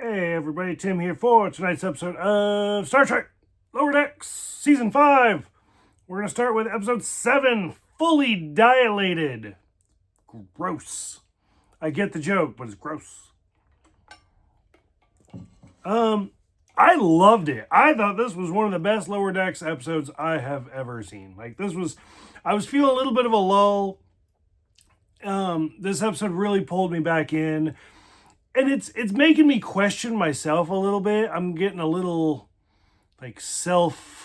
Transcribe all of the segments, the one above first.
Hey everybody, Tim here for tonight's episode of Star Trek Lower Decks Season 5. We're going to start with episode 7, Fully Dilated. Gross. I get the joke, but it's gross. I loved it. I thought this was one of the best Lower Decks episodes I have ever seen. I was feeling a little bit of a lull. This episode really pulled me back in. And it's making me question myself a little bit. I'm getting a little self-viewing.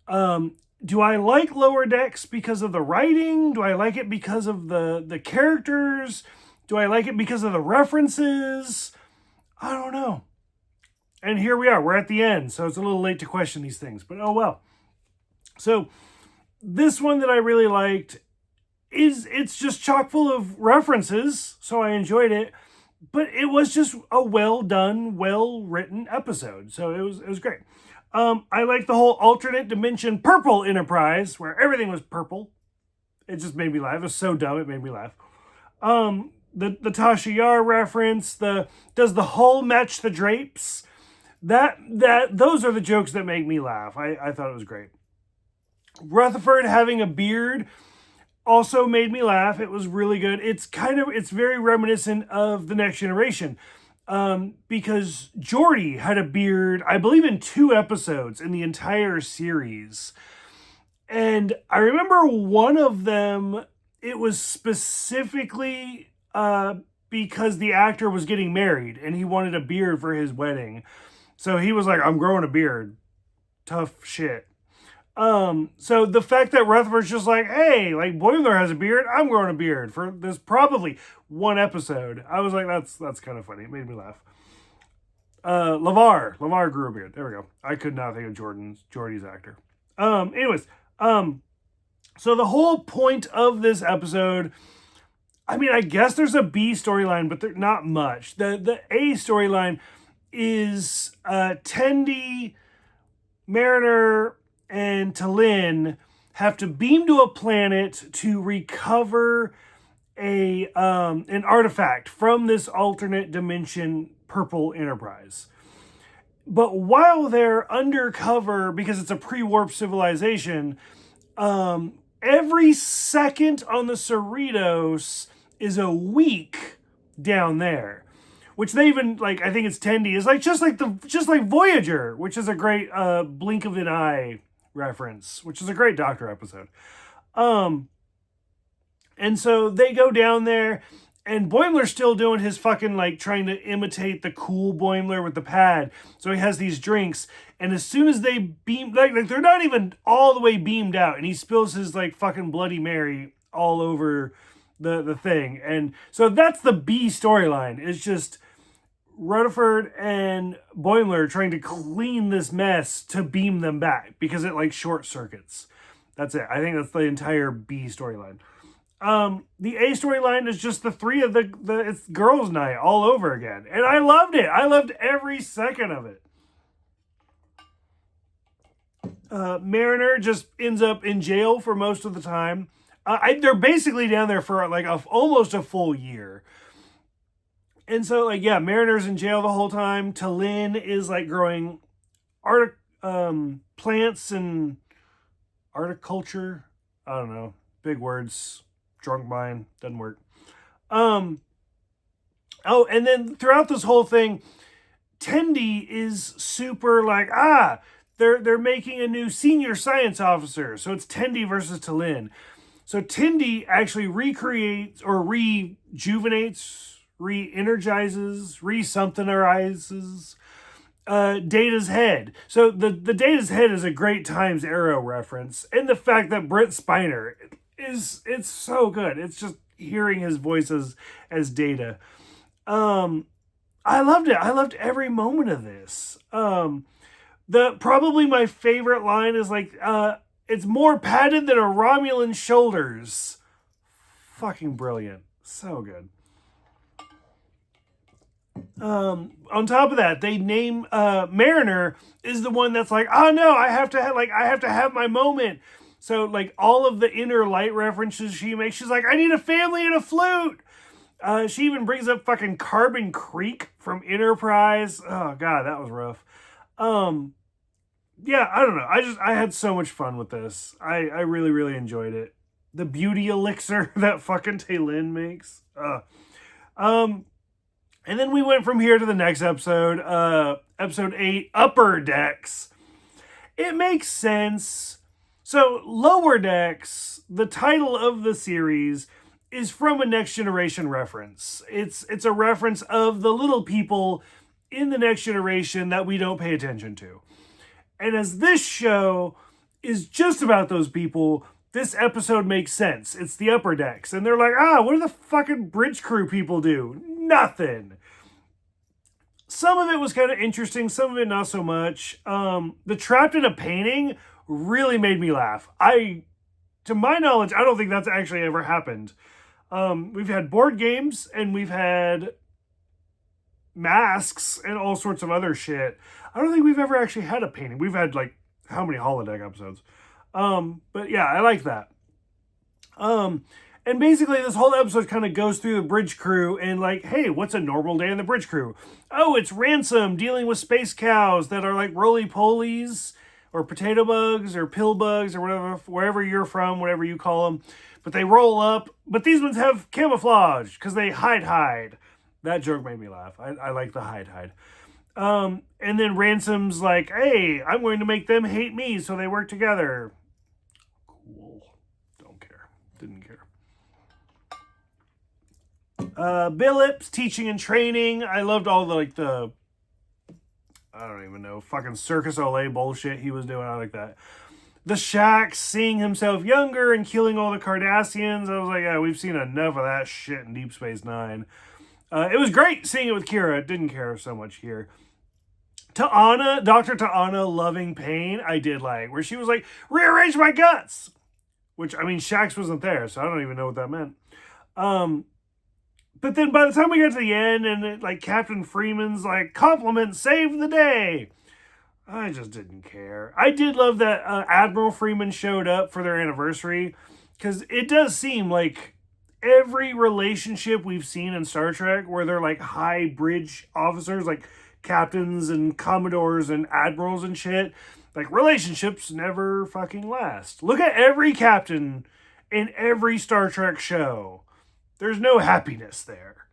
Do I like Lower Decks because of the writing? Do I like it because of the characters? Do I like it because of the references? I don't know. And here we are. We're at the end, so it's a little late to question these things. But oh well. So this one that I really liked it's just chock full of references, so I enjoyed it. But it was just a well done, well written episode, so it was great. I like the whole alternate dimension purple Enterprise where everything was purple. It just made me laugh. It was so dumb, it made me laugh. The Tasha Yar reference, does the hull match the drapes? Those are the jokes that make me laugh. I thought it was great. Rutherford having a beard also made me laugh. It was really good. It's very reminiscent of The Next Generation. Because Geordi had a beard, I believe, in 2 episodes in the entire series. And I remember one of them, it was specifically because the actor was getting married and he wanted a beard for his wedding. So he was like, I'm growing a beard. Tough shit. So the fact that Rutherford's just like, hey, Boimler has a beard, I'm growing a beard for this probably one episode. I was like, that's kind of funny. It made me laugh. LeVar grew a beard. There we go. I could not think of Geordi's actor. So the whole point of this episode, I mean, I guess there's a B storyline, but there's not much. The A storyline is Tendi, Mariner, and T'Lyn have to beam to a planet to recover an artifact from this alternate dimension purple Enterprise. But while they're undercover, because it's a pre-warp civilization, every second on the Cerritos is a week down there. Which they even, I think it's Tendi, is just like Voyager, which is a great blink of an eye reference, which is a great Doctor episode. And so they go down there, and Boimler's still doing his fucking, trying to imitate the cool Boimler with the pad. So he has these drinks, and as soon as they beam, they're not even all the way beamed out, and he spills his, fucking Bloody Mary all over the thing. And so that's the B storyline. It's just Rutherford and Boimler trying to clean this mess to beam them back because it short circuits. That's it. I think that's the entire B storyline. The A storyline is just the three of it's girls' night all over again. And I loved it. I loved every second of it. Mariner just ends up in jail for most of the time. They're basically down there for almost a full year. And so, Mariner's in jail the whole time. T'Lyn is, growing plants and articulture. I don't know. Big words. Drunk mind. Doesn't work. And then throughout this whole thing, Tendi is super they're making a new senior science officer. So it's Tendi versus T'Lyn. So Tendi actually recreates or rejuvenates, re-energizes, re-somethingerizes Data's head. So the Data's head is a great Times Arrow reference. And the fact that Brent Spiner it's so good. It's just hearing his voice as Data. I loved it. I loved every moment of this. Probably my favorite line is it's more padded than a Romulan shoulders. Fucking brilliant. So good. On top of that, they name Mariner is the one that's oh no, I have to have my moment. So all of the inner light references she makes, she's I need a family and a flute. She even brings up fucking Carbon Creek from Enterprise. Oh god, that was rough. Yeah, I don't know. I had so much fun with this. I really, really enjoyed it. The beauty elixir that fucking Taylin makes. And then we went from here to the next episode, episode 8, Upper Decks. It makes sense. So, Lower Decks, the title of the series, is from a Next Generation reference. It's a reference of the little people in the Next Generation that we don't pay attention to. And as this show is just about those people, this episode makes sense. It's the Upper Decks. And they're like, what do the fucking bridge crew people do? Nothing. Some of it was kind of interesting, some of it not so much. The trapped in a painting really made me laugh. To my knowledge, I don't think that's actually ever happened. We've had board games and we've had masks and all sorts of other shit. I don't think we've ever actually had a painting. We've had like how many holodeck episodes? But yeah, I like that. And basically this whole episode kind of goes through the bridge crew and like, hey, what's a normal day in the bridge crew? Oh, it's Ransom dealing with space cows that are like roly-polies or potato bugs or pill bugs or whatever, wherever you're from, whatever you call them. But they roll up. But these ones have camouflage because they hide. That joke made me laugh. I like the hide. And then Ransom's like, hey, I'm going to make them hate me so they work together. Cool. Don't care. Didn't care. Billups, teaching and training. I loved all the I don't even know, fucking Circus Olay bullshit he was doing. I like that. The Shax seeing himself younger and killing all the Cardassians. I was like, yeah, we've seen enough of that shit in Deep Space Nine. It was great seeing it with Kira. Didn't care so much here. Ta'ana, Dr. Ta'ana loving pain, I did like, where she was like, rearrange my guts! Which, I mean, Shax wasn't there, so I don't even know what that meant. But then by the time we got to the end, and it, like Captain Freeman's like, compliment, save the day! I just didn't care. I did love that Admiral Freeman showed up for their anniversary, because it does seem like every relationship we've seen in Star Trek where they're like high bridge officers, like captains and commodores and admirals and shit, like relationships never fucking last. Look at every captain in every Star Trek show. There's no happiness there.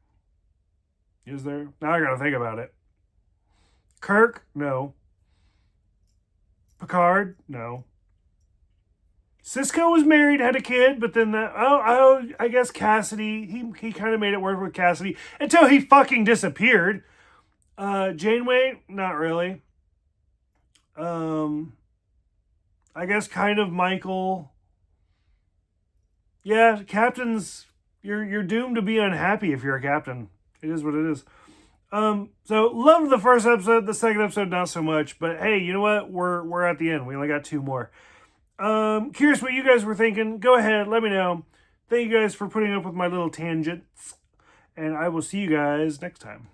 Is there? Now I gotta think about it. Kirk? No. Picard? No. Sisko was married, had a kid, but then I guess Cassidy, he kind of made it work with Cassidy until he fucking disappeared. Janeway, not really. I guess kind of Michael. Yeah, captains, you're doomed to be unhappy if you're a captain. It is what it is. So loved the first episode, the second episode not so much, but hey, you know what? We're at the end. We only got 2 more. Curious what you guys were thinking. Go ahead, let me know. Thank you guys for putting up with my little tangents, and I will see you guys next time.